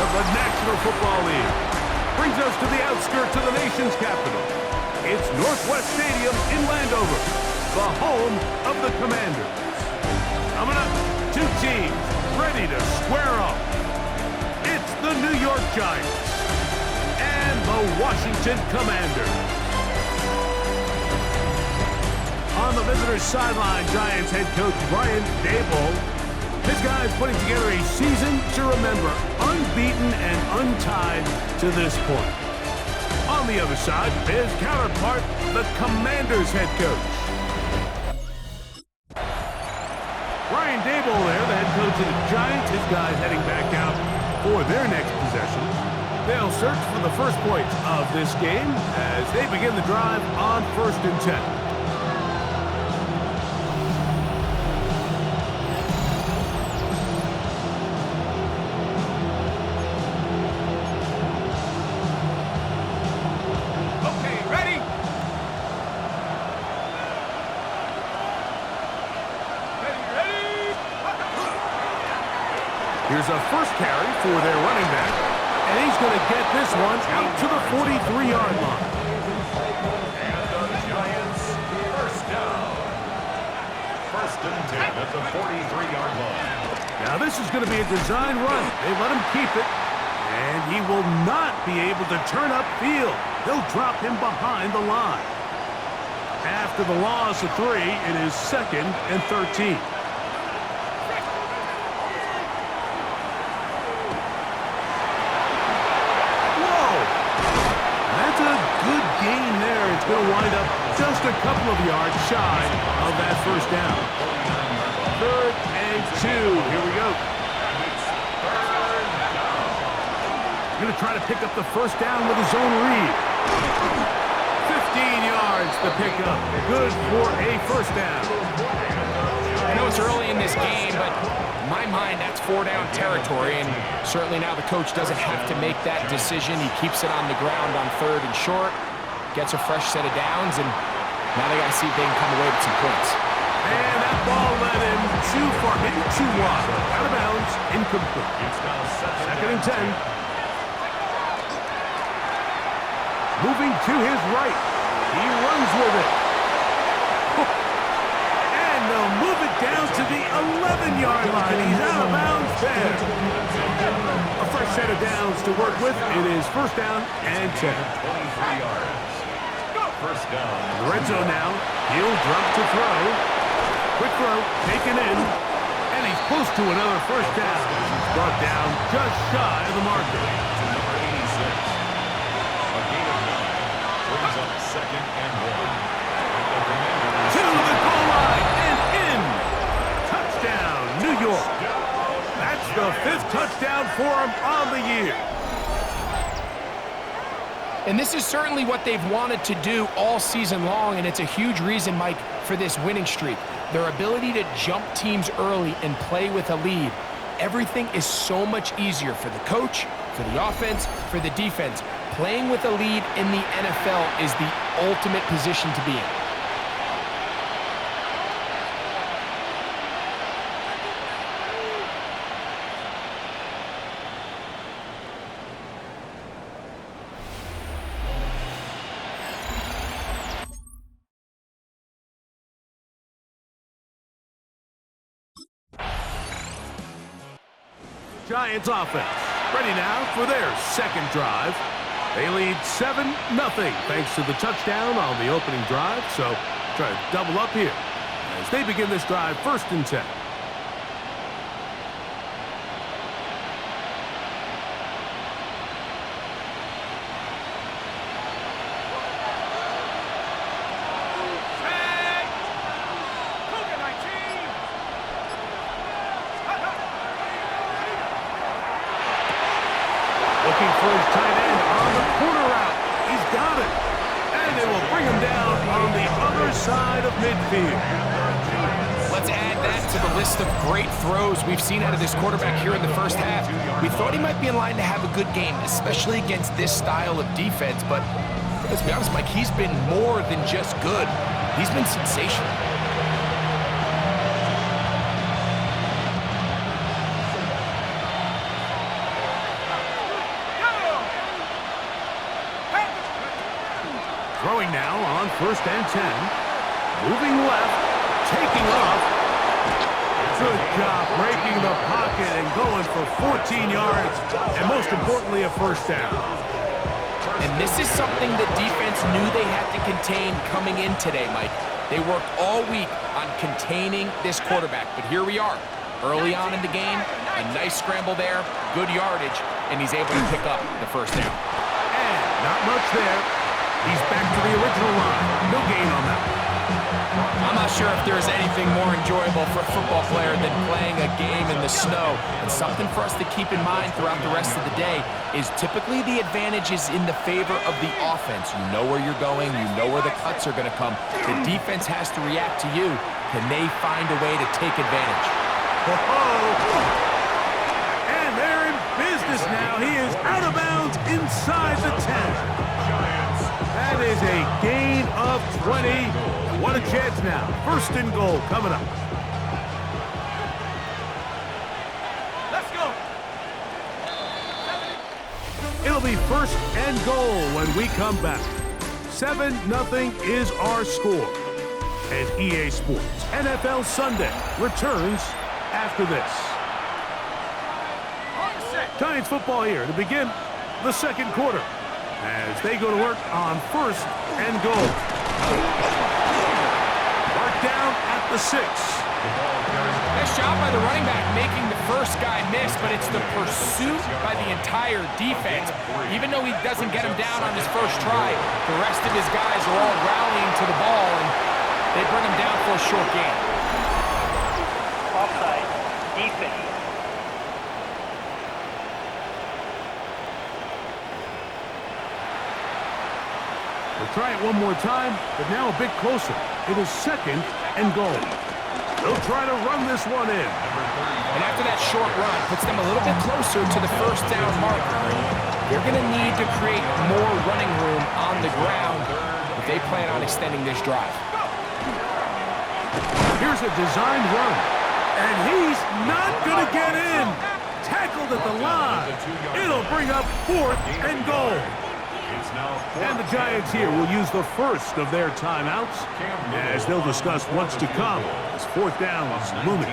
of the National Football League. Brings us to the outskirts of the nation's capital. It's Northwest Stadium in Landover, the home of the Commanders. Coming up, two teams ready to square off. It's the New York Giants and the Washington Commanders. On the visitors' sideline, Giants head coach Brian Daboll. His guys putting together a season to remember, unbeaten and untied to this point. On the other side, his counterpart, the Commanders head coach. Brian Daboll there, the head coach of the Giants. His guys heading back out for their next possession. They'll search for the first points of this game as they begin the drive on 1st and 10. Here's a first carry for their running back, and he's going to get this one out to the 43-yard line. And the Giants, first down. 1st and 10 at the 43-yard line. Now this is going to be a design run. They let him keep it, and he will not be able to turn upfield. They'll drop him behind the line. After the loss of 3, it is 2nd and 13. Going to wind up just a couple of yards shy of that first down. 3rd and 2. Here we go. Going to try to pick up the first down with his own read. 15 yards the pickup. Good for a first down. I know it's early in this game, but in my mind, that's 4-down territory, and certainly now the coach doesn't have to make that decision. He keeps it on the ground on 3rd and short. Gets a fresh set of downs, and now they got to see if they can come away with some points. And that ball led him too far, maybe too wide. Out of bounds, incomplete. It's now 2nd and 10. Moving to his right. He runs with it. And they'll move it down to the 11-yard line. He's out of bounds there. A fresh set of downs to work with. It is 1st down and 10. 23 yards. First down. In the red zone now. He'll drop to throw. Quick throw, taken in. And he's close to another first down. He's brought down just shy of the marker. To number 86. A gain of 9. Brings up 2nd and 1. To the goal line and in. Touchdown, New York. That's the 5th touchdown for him on the year. And this is certainly what they've wanted to do all season long, and it's a huge reason, Mike, for this winning streak. Their ability to jump teams early and play with a lead. Everything is so much easier for the coach, for the offense, for the defense. Playing with a lead in the NFL is the ultimate position to be in. Giants offense ready now for their 2nd drive. They lead 7-0 thanks to the touchdown on the opening drive. So try to double up here as they begin this drive 1st and 10. Looking for his tight end on the corner route. He's got it. And they will bring him down on the other side of midfield. Let's add that to the list of great throws we've seen out of this quarterback here in the first half. We thought he might be in line to have a good game, especially against this style of defense. But let's be honest, Mike, he's been more than just good. He's been sensational. Throwing now on 1st and 10. Moving left, taking off. Good job breaking the pocket and going for 14 yards, and most importantly, a 1st down. And this is something the defense knew they had to contain coming in today, Mike. They worked all week on containing this quarterback, but here we are. Early on in the game, a nice scramble there, good yardage, and he's able to pick up the 1st down. And not much there. He's back to the original line. No gain on that. I'm not sure if there's anything more enjoyable for a football player than playing a game in the snow. And something for us to keep in mind throughout the rest of the day is typically the advantage is in the favor of the offense. You know where you're going. You know where the cuts are going to come. The defense has to react to you. Can they find a way to take advantage? And they're in business now. He is out of bounds inside the 10. That is a gain of 20. What a chance now. 1st and goal coming up. Let's go. It'll be 1st and goal when we come back. 7-0 is our score. And EA Sports NFL Sunday returns after this. Giants football here to begin the 2nd quarter as they go to work on 1st and goal. Mark down at the 6. Nice job by the running back making the first guy miss, but it's the pursuit by the entire defense. Even though he doesn't get him down on his first try, the rest of his guys are all rallying to the ball, and they bring him down for a short gain. Offside, defense. We'll try it one more time, but now a bit closer. It is 2nd and goal. They'll try to run this one in. And after that short run, puts them a little bit closer to the 1st down marker. They're going to need to create more running room on the ground if they plan on extending this drive. Here's a designed run, and he's not going to get in. Tackled at the line. It'll bring up 4th and goal. And the Giants here will use the first of their timeouts as they'll discuss what's to come as 4th down is looming.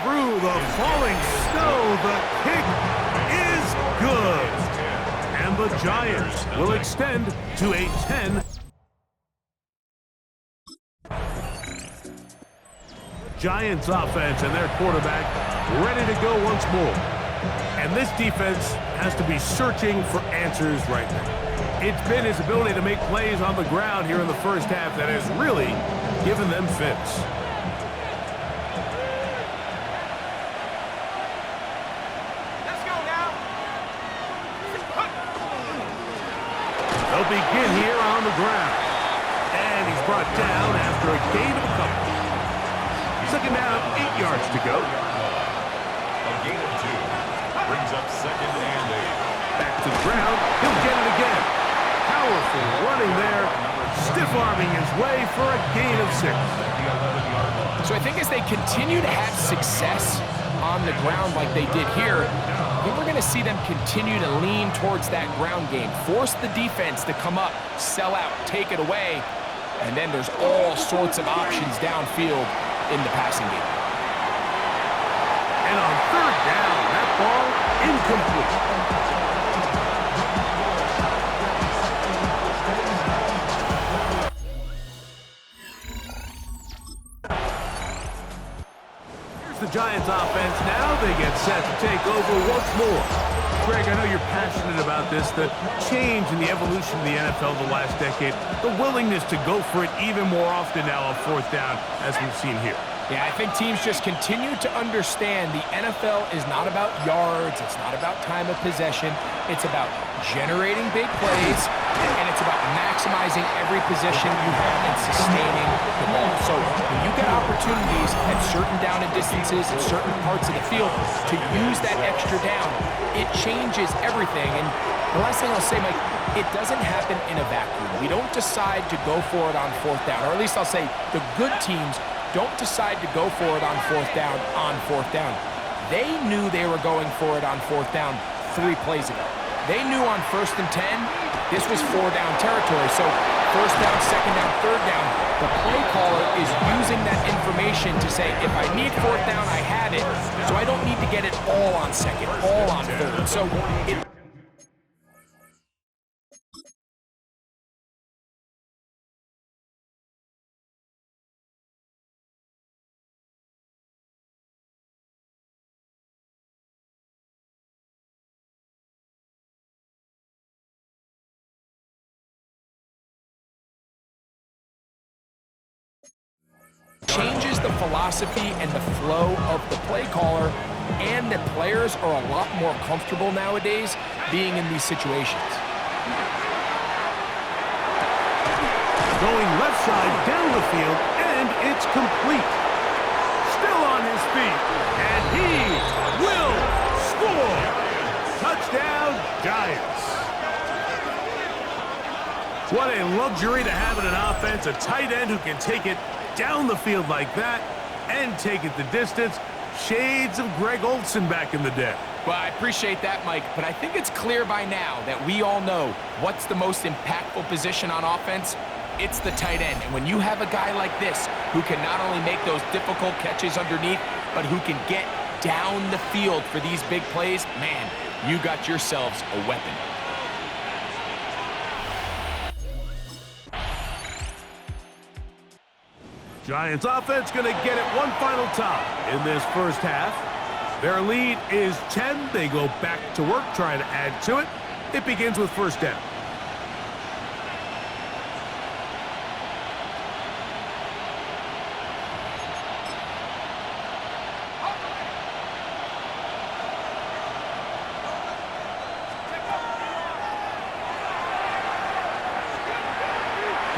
Through the falling snow, the kick is good. And the Giants will extend to a 10. Giants offense and their quarterback ready to go once more. And this defense has to be searching for answers right now. It's been his ability to make plays on the ground here in the 1st half that has really given them fits. Let's go now. They'll begin here on the ground. And he's brought down after a gain of a couple. 2nd down, 8 yards to go. A gain of 2. Brings up 2nd and 8. Back to the ground. He'll get it again. Powerful running there. Stiff-arming his way for a gain of 6. So I think as they continue to have success on the ground like they did here, I think we're going to see them continue to lean towards that ground game. Force the defense to come up, sell out, take it away, and then there's all sorts of options downfield in the passing game. And on 3rd down, that ball incomplete. Here's the Giants offense now. They get set to take over once more. Greg, I know you're passionate about this, the change in the evolution of the NFL the last decade, the willingness to go for it even more often now on 4th down, as we've seen here. Yeah, I think teams just continue to understand the NFL is not about yards, it's not about time of possession, it's about generating big plays, and it's about maximizing every possession you have and sustaining the ball. So when you get opportunities at certain down and distances in certain parts of the field to use that extra down, it changes everything. And the last thing I'll say, Mike, it doesn't happen in a vacuum. We don't decide to go for it on 4th down, or at least I'll say the good teams don't decide to go for it on 4th down on 4th down. They knew they were going for it on 4th down 3 plays ago. They knew on 1st and 10, this was 4-down territory. So 1st down, 2nd down, 3rd down, the play caller is using that information to say, if I need 4th down, I have it. So I don't need to get it all on 2nd, all on 3rd. So it changes the philosophy and the flow of the play caller, and the players are a lot more comfortable nowadays being in these situations. Going left side down the field, and it's complete. Still on his feet, and he will score. Touchdown, Giants. What a luxury to have in an offense, a tight end who can take it down the field like that and take it the distance. Shades of Greg Olsen back in the day. Well, I appreciate that, Mike, but I think it's clear by now that we all know what's the most impactful position on offense. It's the tight end. And when you have a guy like this who can not only make those difficult catches underneath, but who can get down the field for these big plays, man, you got yourselves a weapon. Giants offense going to get it one final time in this first half. Their lead is 10. They go back to work, trying to add to it. It begins with 1st down.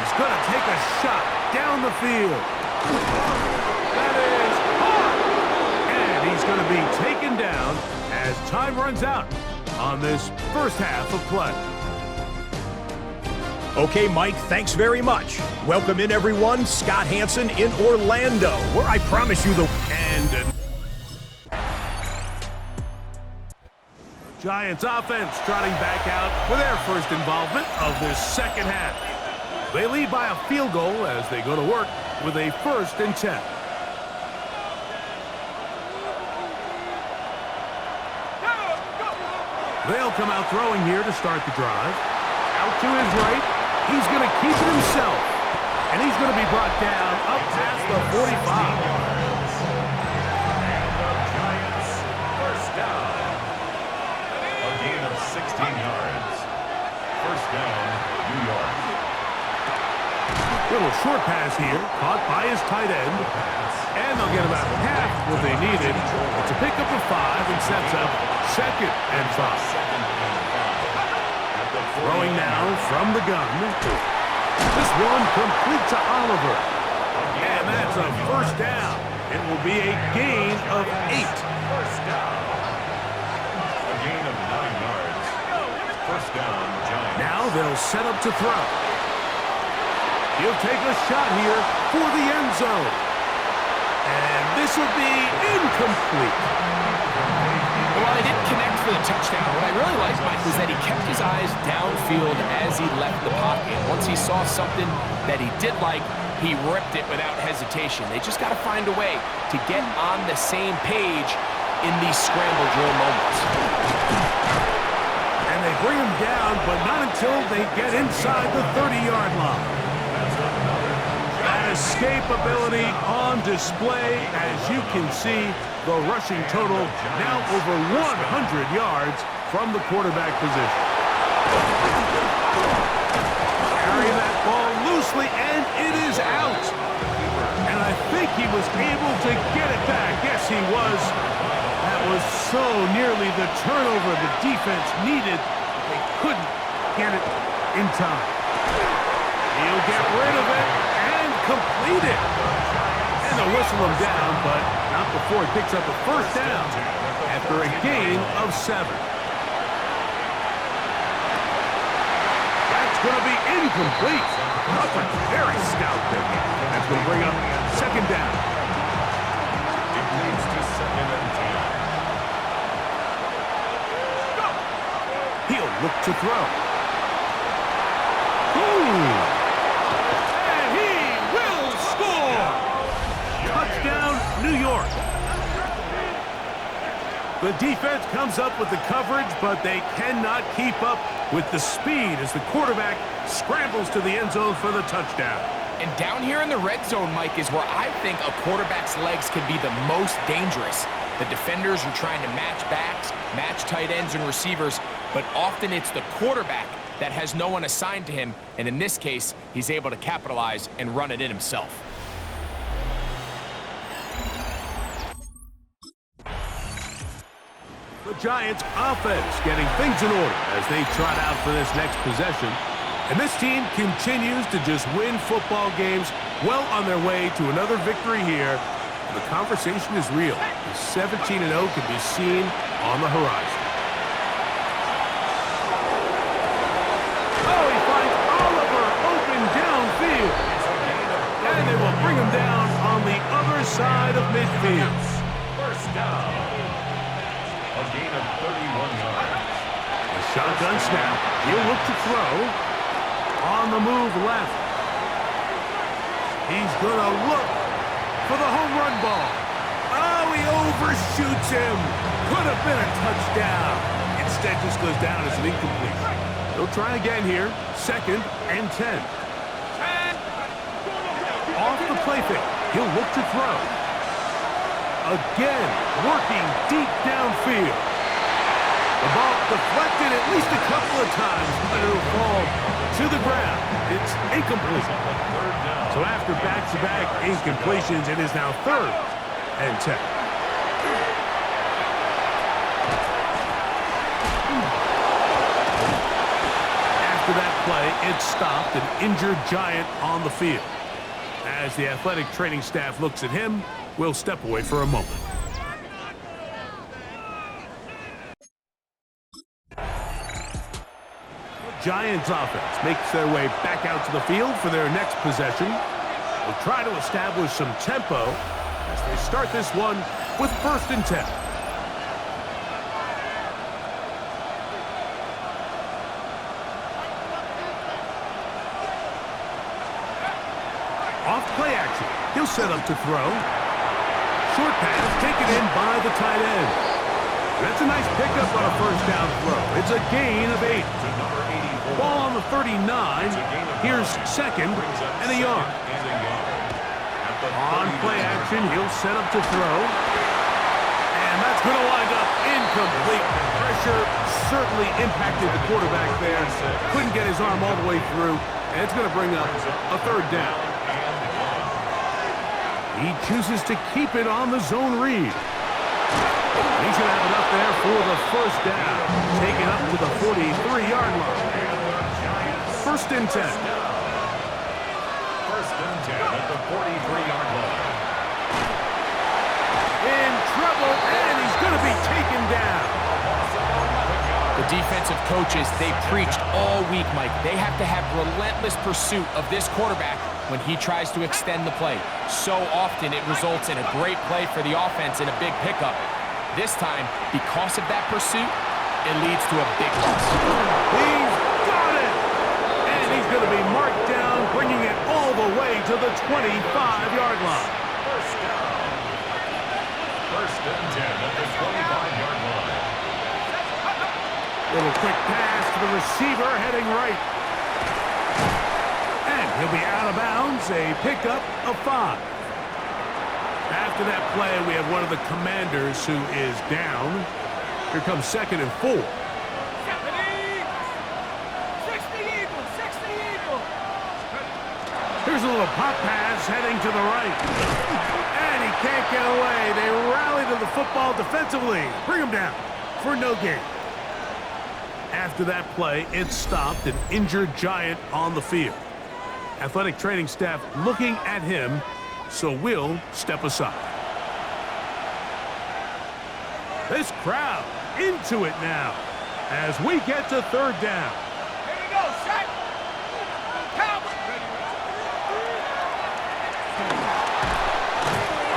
He's going to take a shot down the field. That is hard. And he's going to be taken down as time runs out on this first half of play. Okay, Mike, thanks very much. Welcome in, everyone. Scott Hansen in Orlando, where I promise you the... And Giants offense trotting back out for their first involvement of this second half. They lead by a field goal as they go to work with a 1st and 10. They'll come out throwing here to start the drive. Out to his right. He's going to keep it himself. And he's going to be brought down up past the 45. And the Giants, 1st down. A gain of 16 yards. 1st down, New York. Little short pass here, caught by his tight end. And they'll get about half what they needed. It's a pickup of 5 and sets up 2nd and 5. Throwing now from the gun. This one complete to Oliver. And that's a 1st down. It will be a gain of 8. 1st down. A gain of 9 yards. 1st down, Giants. Now they'll set up to throw. He'll take a shot here for the end zone. And this will be incomplete. Well, he didn't connect for the touchdown. What I really liked, Mike, was that he kept his eyes downfield as he left the pocket. Once he saw something that he did like, he ripped it without hesitation. They just got to find a way to get on the same page in these scramble drill moments. And they bring him down, but not until they get inside the 30-yard line. Escapability on display. As you can see, the rushing total now over 100 yards from the quarterback position. Carry that ball loosely, and it is out. And I think he was able to get it back. Yes, he was. That was so nearly the turnover the defense needed. They couldn't get it in time. He'll get rid of it and complete it. And they'll whistle him down, but not before he picks up a 1st down after a gain of 7. That's going to be incomplete. That's a very stout pick. That's going to bring up 2nd down. It leads to 2nd and 10. He'll look to throw. Ooh. And he will score! Touchdown, New York. The defense comes up with the coverage, but they cannot keep up with the speed as the quarterback scrambles to the end zone for the touchdown. And down here in the red zone, Mike, is where I think a quarterback's legs can be the most dangerous. The defenders are trying to match backs, match tight ends and receivers, but often it's the quarterback that has no one assigned to him, and in this case, he's able to capitalize and run it in himself. The Giants offense getting things in order as they trot out for this next possession. And this team continues to just win football games, well on their way to another victory here. The conversation is real. The 17-0 can be seen on the horizon. Oh, he finds Oliver open downfield. And they will bring him down on the other side of midfield. First down. A gain of 31 yards. A shotgun snap. He'll look to throw. On the move left. He's going to look for the home run ball. Oh, he overshoots him. Could have been a touchdown. Instead, just goes down as an incomplete. He'll try again here. 2nd and 10. Off the play fake. He'll look to throw. Again, working deep downfield. The ball deflected at least a couple of times, but it'll fall to the ground. It's incomplete. So after back-to-back incompletions, it is now 3rd and 10. After that play, it stopped an injured Giant on the field. As the athletic training staff looks at him, we'll step away for a moment. Giants offense makes their way back out to the field for their next possession. They'll try to establish some tempo as they start this one with 1st and 10. Off play action. He'll set up to throw. Short pass taken in by the tight end. That's a nice pickup on a 1st down throw. It's a gain of 8. Ball on the 39. Here's 2nd and a yard. On play action, he'll set up to throw. And that's going to wind up incomplete. Pressure certainly impacted the quarterback there. Couldn't get his arm all the way through. And it's going to bring up a 3rd down. He chooses to keep it on the zone read. He's going to have it up there for the 1st down. Taken up to the 43-yard line. 1st and 10. 1st and 10 at the 43-yard line. In trouble, and he's going to be taken down. The defensive coaches, they preached all week, Mike. They have to have relentless pursuit of this quarterback when he tries to extend the play. So often it results in a great play for the offense and a big pickup. This time, because of that pursuit, it leads to a big loss. He's got it! And he's going to be marked down, bringing it all the way to the 25-yard line. First down. 1st and 10 at the 25-yard line. Little quick pass to the receiver heading right. And he'll be out of bounds, a pickup of 5. After that play, we have one of the Commanders who is down. Here comes 2nd and 4. 60 Eagles, 60 Eagles. Here's a little pop pass heading to the right. And he can't get away. They rally to the football defensively. Bring him down for no gain. After that play, it stopped an injured Giant on the field. Athletic training staff looking at him, so we'll step aside. This crowd into it now as we get to 3rd down. Here we go, set. Cowboy.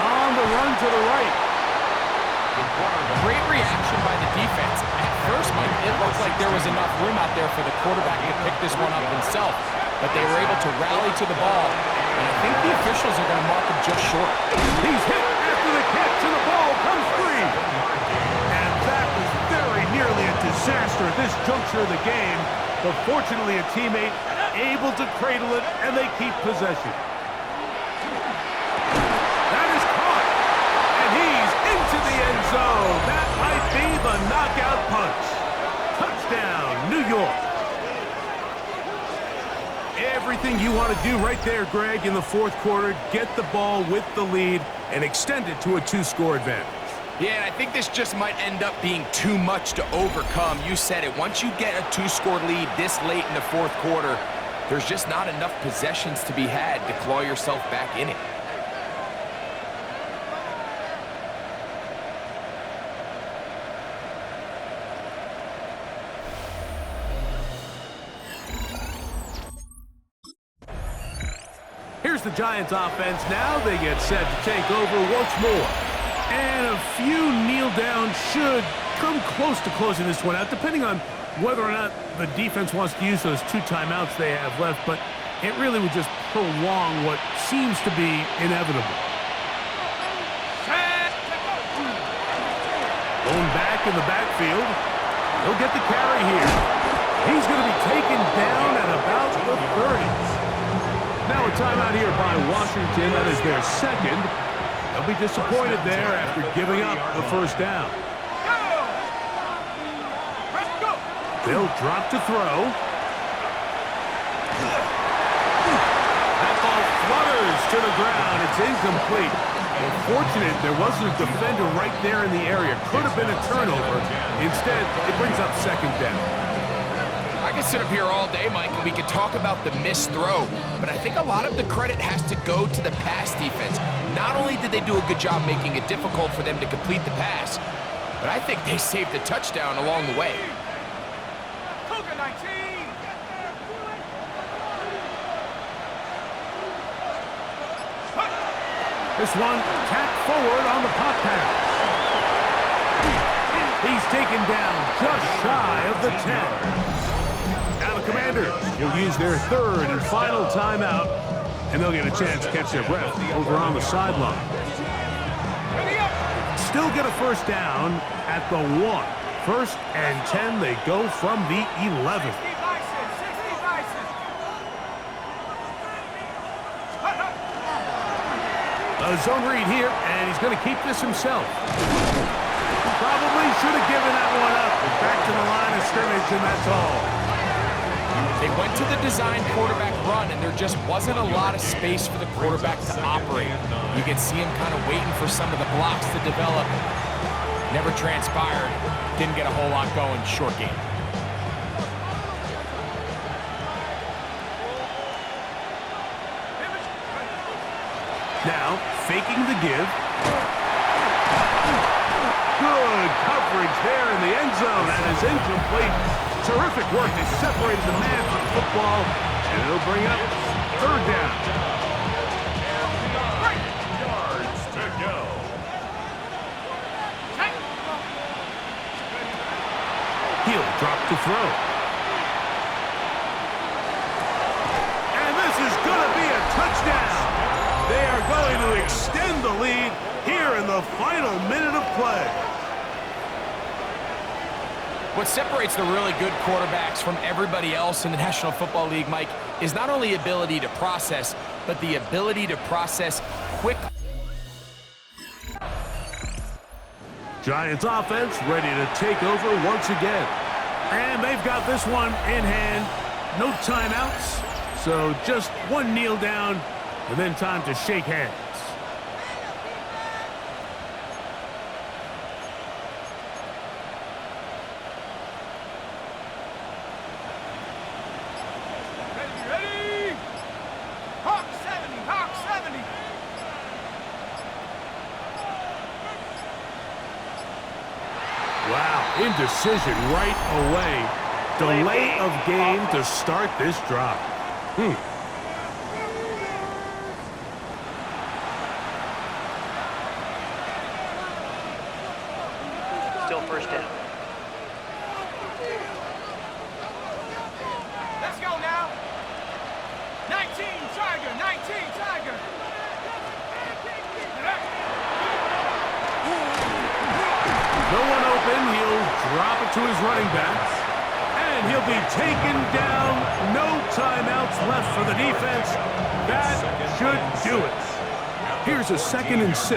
On the run to the right. Great reaction by the defense. At first, Mike, it looked like there there was enough room out there for the quarterback to pick this one up himself, but they were able to rally to the ball, and I think the officials are going to mark him just short. He's hit after the catch, and the ball comes free. And that was very nearly a disaster at this juncture of the game, but fortunately a teammate able to cradle it, and they keep possession. That is caught, and he's into the end zone. That might be the knockout punch. Touchdown, New York. Everything you want to do right there, Greg, in the fourth quarter, get the ball with the lead and extend it to a 2-score advantage. Yeah, and I think this just might end up being too much to overcome. You said it. Once you get a 2-score lead this late in the fourth quarter, there's just not enough possessions to be had to claw yourself back in it. Here's the Giants offense now. They get set to take over once more. And a few kneel downs should come close to closing this one out, depending on whether or not the defense wants to use those 2 timeouts they have left. But it really would just prolong what seems to be inevitable. Going back in the backfield. He'll get the carry here. He's going to be taken down at about the 30s. Now a timeout here by Washington. That is their second. They'll be disappointed there after giving up the first down. They'll drop to throw. That ball flutters to the ground. It's incomplete. Unfortunate there wasn't a defender right there in the area. Could have been a turnover. Instead, it brings up second down. I could sit up here all day, Mike, and we could talk about the missed throw, but I think a lot of the credit has to go to the pass defense. Not only did they do a good job making it difficult for them to complete the pass, but I think they saved a touchdown along the way. Cougar 19. This one tapped forward on the pop pass. He's taken down just shy of the 10. Now the Commanders will use their third and final timeout, and they'll get a chance to catch their breath over on the sideline. Still get a first down at the 1. 1st and 10, they go from the 11. A zone read here, and he's going to keep this himself. Probably should have given that one up. Back to the line of scrimmage, and that's all. They went to the design quarterback run, and there just wasn't a lot of space for the quarterback to operate. You could see him kind of waiting for some of the blocks to develop. Never transpired. Didn't get a whole lot going. Short game. Now, faking the give. Good coverage there in the end zone, and is incomplete. Terrific work to separate the man from the football, and it'll bring up third down. 3 yards to go. He'll drop to throw. And this is going to be a touchdown. They are going to extend the lead here in the final minute of play. What separates the really good quarterbacks from everybody else in the National Football League, Mike, is not only ability to process, but the ability to process quickly. Giants offense ready to take over once again. And they've got this one in hand. No timeouts, so just one kneel down, and then time to shake hands. Ready? Hawk 70, Hawk 70. Wow, indecision right away. Delay of game to start this drive. Still first down. open. He'll drop it to his running back. And he'll be taken down. No timeouts left for the defense. That should do it. Here's a 2nd and 6.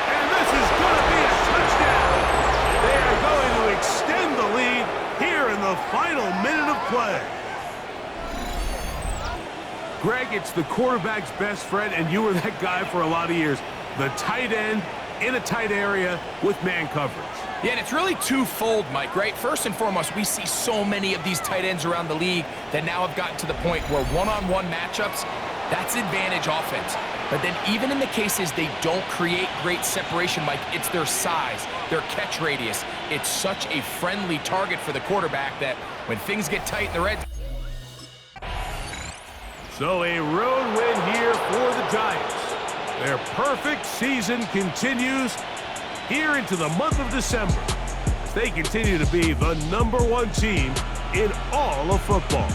And this is going to be a touchdown. They are going to extend the lead here in the final minute of play. Greg, it's the quarterback's best friend, and you were that guy for a lot of years. The tight end in a tight area with man coverage. Yeah, and it's really twofold, Mike, right? First and foremost, we see so many of these tight ends around the league that now have gotten to the point where one-on-one matchups, that's advantage offense. But then even in the cases they don't create great separation, Mike, it's their size, their catch radius. It's such a friendly target for the quarterback that when things get tight in the red. So a road win here for the Giants. Their perfect season continues here into the month of December as they continue to be the #1 team in all of football.